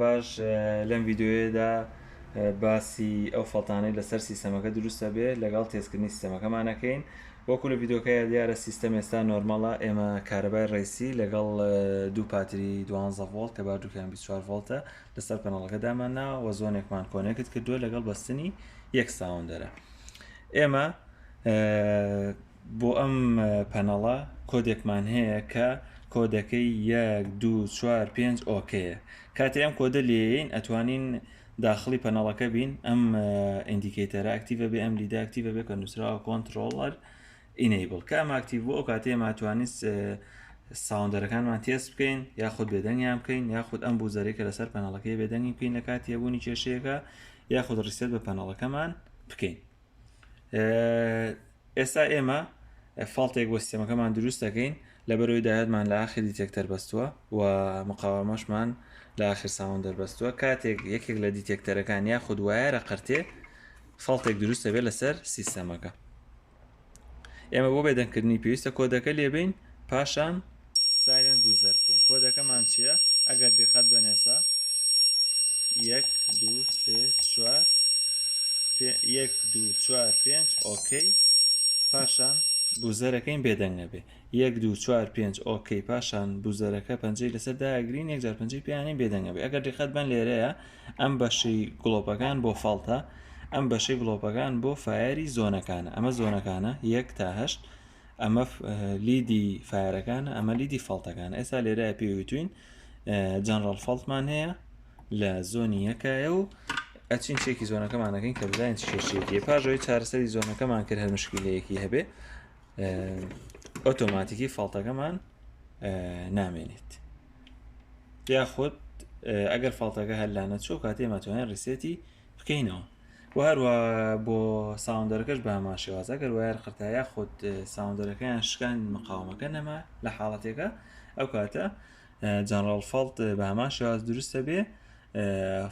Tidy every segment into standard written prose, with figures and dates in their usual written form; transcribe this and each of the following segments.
باش لەم ڤیددیۆیەدا باسی ئەو فەڵتانەی لەسەر سیستەمەکە دروستە بێ لەگەڵ تێزکردنی سیستەمەکەمانەکەین وەکو لە ڤیددیۆکەیە دیارە سیستەم ئێستا نۆرمەڵە ئێمە کارەبای ڕێسی لەگەڵ دوو پاتری 12 ڤۆڵت کە باردووکیان 24 ڤۆڵتە لەسەر پەنەڵەکە دامانناوە وە زۆنێکمان کۆنێکت کردووە لەگەڵ بەستنی یەک ساوندەرە. ئێمە بۆ ئەم پەنەڵە کۆدێکمان هەیە کە کۆدەکەی 1 2 4 5 ئۆکەیە. کاتێ ئەم کۆدە لێین ئەتوانین داخلی پەنەڵەکە بین ئەم ئیندیکیتەرە ئەکتیڤە بێ ئەم لیدا ئەکتیڤە بێ کە نووسراوە کۆنتڕۆڵەر ئینیبل کە ئەمە ئەکتیڤ بوو ئەو کاتێ ئەماتوانیت ساوندەرەکانمان تێست بکەین یاخود بێدەنگیان بکەین یاخود ئەم بوزەرێکە لەسەر پەنەڵەکەی بێدەنگی بکەین لە کاتی هەبوونی کێشەیەەکە یاخود ڕیسێت بە پەنەڵەکەمان بکەین. ئێستا ئێمە فاڵتێک بۆ سیستەمەکەمان دروست دەکەین لەبەرەوەی داهاتمان لە ئاخر دیتێکتەر بەستووە و مقاومەشمان لە ئاخر ساوند دەربەستووە کاتێک یەکێک لە دیتێکتەرەکان یاخود وایەرە قرتێ فاڵتێک دروستە بێت لەسەر سیستەمەکە. ئێمە بۆ بێدەنگکردنی پێویستە کۆدەکە لێبین پاشان سایلنت بوزەر بکەین. کۆدەکەمان چییە؟ ئەگەر دقت بنێسا 1 2 3 4 1 2 4 5 ئۆکەی پاشان بوزەرەکەین بێدەنگە بێ 1 2 4 5 ئۆکەی پاشان بوزەرەکە پەنجەی لەسەر داگرین 1 پەنجەی پیانەی بێدەنگە بێ. ئەگەر دقت بن لێرەیە ئەم بەشی گڵۆپەکان بۆ فاڵتە ئەم بەشەی گڵۆپەکان بۆ فایری زۆنەکانە ئەمە زۆنەکانە 1 تا 8 ئەمە لیدی فایرەکانە ئەمە لیدی فاڵتەکان. ئێستا لێرەیە پێویتوین جەنرال فاڵتمان هەیە لە زۆنی یەکایە و ئەچین چێکی زۆنەکەمانەکەین کە بزانین کێشەیەکیە پاژەوەی چارەسەری زۆنەکەمان کرد هەر مشکلەیەکی هەبێ ئۆتۆماتیکی فاڵتەکەمان نامێنێت یاخود ئەگەر فاڵتەکە هەللا نەچۆ کاتێ ماتوانین ڕیسێتی بکەینەوە و هەروە بۆ ساوندەرەکەش بە هەمان شێواز ئەگەر وایەر قرتە یاخود ساوندەرەکەیان شکان مقاومەکە نەما لە حاڵەتێکە ئەو کاتە جەنرال فاڵت بە هەمان شێواز دروستە بێ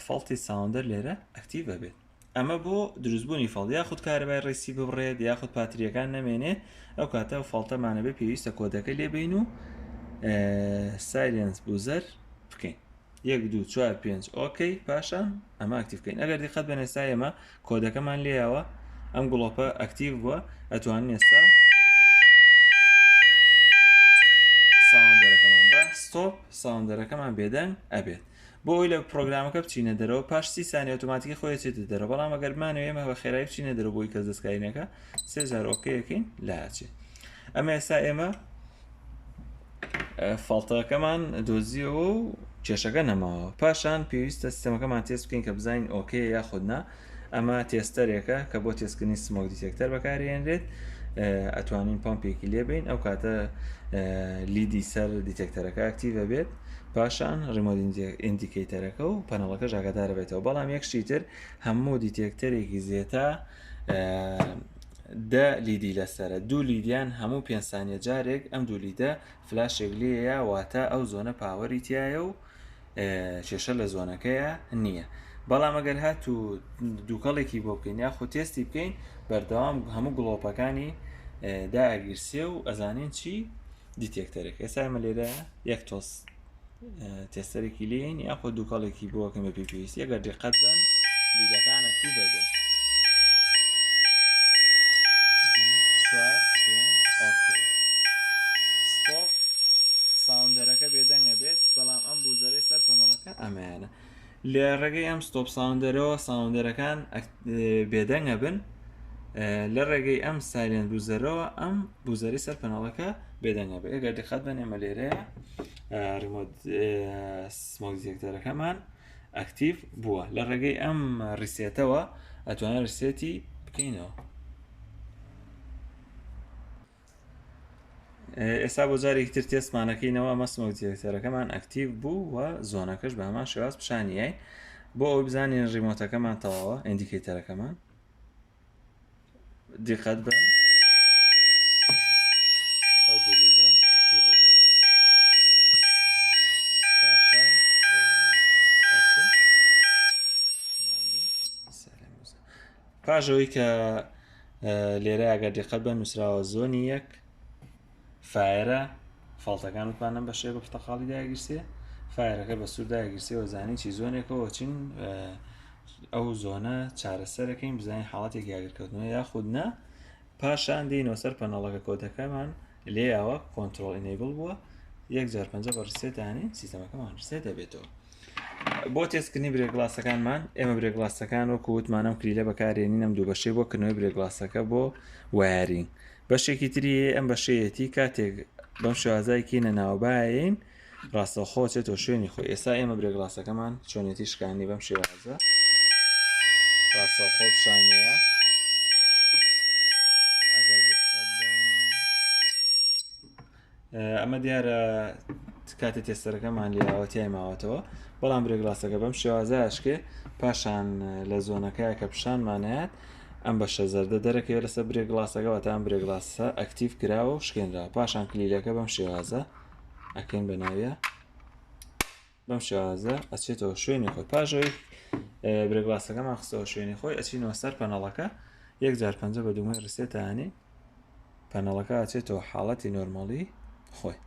فاڵتی ساوندەر لێرە ئەکتیڤە بێت. ئەمە بۆ دروستبوونی فاڵ یاخود کارەبای ڕێسی ببڕێت یاخود پاتریەکان نەمێنێ ئەو کاتە فاڵتەمانە بێ پێویستە کۆدەکە لێبین و سایلنس بوزەر بکەین 1 2 4 5 ئۆکەی پاشان ئەمە ئەکتیڤ بکەین. ئەگەر دقت بن ئێستا ئێمە کۆدەکەمان لێیەوە ئەم گڵۆپە ئەکتیڤ بووە ئەتوانین ئێستا ساوندەرەکەمان بە ستۆپ ساوندەرەکەمان بێدەنگ ئەبێت بۆ ئەوی لە پرۆگرامەکە بچینە دەرەوە پاش 30 ثانیە ئۆتۆماتیکی خۆی چێتە دەرەوە بەڵام ئەگەرمانەوە ئێمە بە خێرایی بچینە دەرەوە بۆی کەس دەستکارینەکە 3000 ئۆکەیەکەین لاچێت. ئەمە ئێستا ئێمە فاڵتەکەمان دۆزیەوە و کێشەکە نەماوە پاشان پێویستە سیستەمەکەمان تێست بکەین کە بزانین ئۆکەیە یاخودنا ئەمە تێستەرێکە کە بۆ تێستکردنی سمۆک دیتێکتەر بەکارهێنرێت ئەتوانین پۆمپێکی لێبین ئەو کاتە لیدی سەر دیتێکتەرەکە ئەکتیڤە بێت پاشان ڕیمۆت ئیندیکیتەرەکە و پەنەڵەکە ئاگادار بێتەوە. بەڵام یەکشتی تر هەموو دیتێکتەرێکی زیێتە دە لیدی لەسرە دوو لیدیان هەموو 5 ثانیە جارێک ئەم دوو لیدە فلاشێک لێیە واتە ئەو زۆنە پاوەری تایە و کێشە لە زۆنەکەیە نییە. بەڵام ئەگەر هات و دووکەڵێکی بۆ بکەین یاخود تێستی بکەین بەردەوام هەموو گڵۆپەکانی داگیرسێ و ئەزانین چی دیتێکتەرێک. ئێستا ئەمە لێرە یەک تۆس تێستەرێکی لێین یاخود دووکەڵێکی بۆکەم بە پێویستی ئەگەر دقت بن لیدەکان ئەکتیڤ بێت ستۆپ ساوندەرەکە بێدەنگە بێت بەڵام ئەم بوزەرەی سەر پەنەڵەکە ئەمەیانە لە ڕێگەی ئەم ستۆپ ساوندەرەوە ساوندەرەکان بێدەنگە بن لە ڕێگەی ئەم سایلنت بوزەرەوە ئەم بوزەری سەر پەنەڵەکە بێدەنگە بێت. ئەگەر دقت بن ئێمە لێرەیە ریمۆت سمۆک دیتێکتەرەکەمان ئەکتیڤ بووە لە ڕێگەی ئەم ڕیسێتەوە ئەتوانین ڕیسێتی بکەینەوە. ئێستا بۆ جارێکی تر تێستمانەکەینەوە ئەمە سمۆک دیتێکتەرەکەمان ئەکتیڤ بوو و زۆنەکەش بە هەمان شێواز پیشانیای بۆ ئەوی بزانین ریمۆتەکەمان تەواوە ئیندیکیتەرەکەمان دقت بن پاژەوەی کە لێرە ئەگەر دقت بن نووسراوە زۆنی یەک فایرە فاڵتەکان وتمانە بە شێوە پرتەقاڵی داگیرسێ فایرەکە بە سووداگیرسیەوە زانی چی زۆنێکەوە چین ئەو زۆنە چارەسەرەکەین بزانین حاڵەتێک یاگرکەوتنەوە یاخود نە پاشان دێنەوە سەر پەنەڵەکە کۆدەکەمان لێیاوە کۆنتترۆل ئینیبل بووە 1.5 بە ڕسێتانی سیستەمەکەمان ڕسێ دەبێتەوە. بۆ تێستکردنی برێگڵاسەکانمان ئێمە برێگڵاسەکان وەکو وتمانەم کلیلە بەکارێنین ئەم دوو بەشەی بۆ کردنەوەی برێگڵاسەکە بۆ وایرینگ. بەشێکی تری ئەم بەشەیەتی کاتێک بەم شێوازایکینە ناوبایین ڕاستەوخۆ چێتەوە شوێنی خۆی. ئێستا ئێمە برێگڵاسەکەمان چۆنێتی شکانی بەم شێوازە ڕاستەوخۆ پیشانەیە ئەمە دیارە کاتە تێستەرەکەمان لیاوەتیای ماوەتەوە بەڵام برێگڵاسەکە بەم شێوازایشکێ پاشان لە زۆنەکەی کە پیشانمانەیەات ئەم بەشە زەردە دەرەکەوێت لەسەر برێگڵاسەکەەوە تا ئەم برێگڵاسە ئەکتیف کراوە و شکێنراوە پاشان کلیلەکە بەم شێوازە ئەکەین بە ناویە بەم شێوازە ئەچێتەوە شوێنی خۆی پاشەوەی برێگڵاسەکەمان خستەوە شوێنی خۆی ئەچینەوە سەر پەنەڵەکە 1.5 بە دومەی ڕسێتانی پەنەڵەکە ئەچێتەوە حاڵەتی نۆرمەڵی خۆی.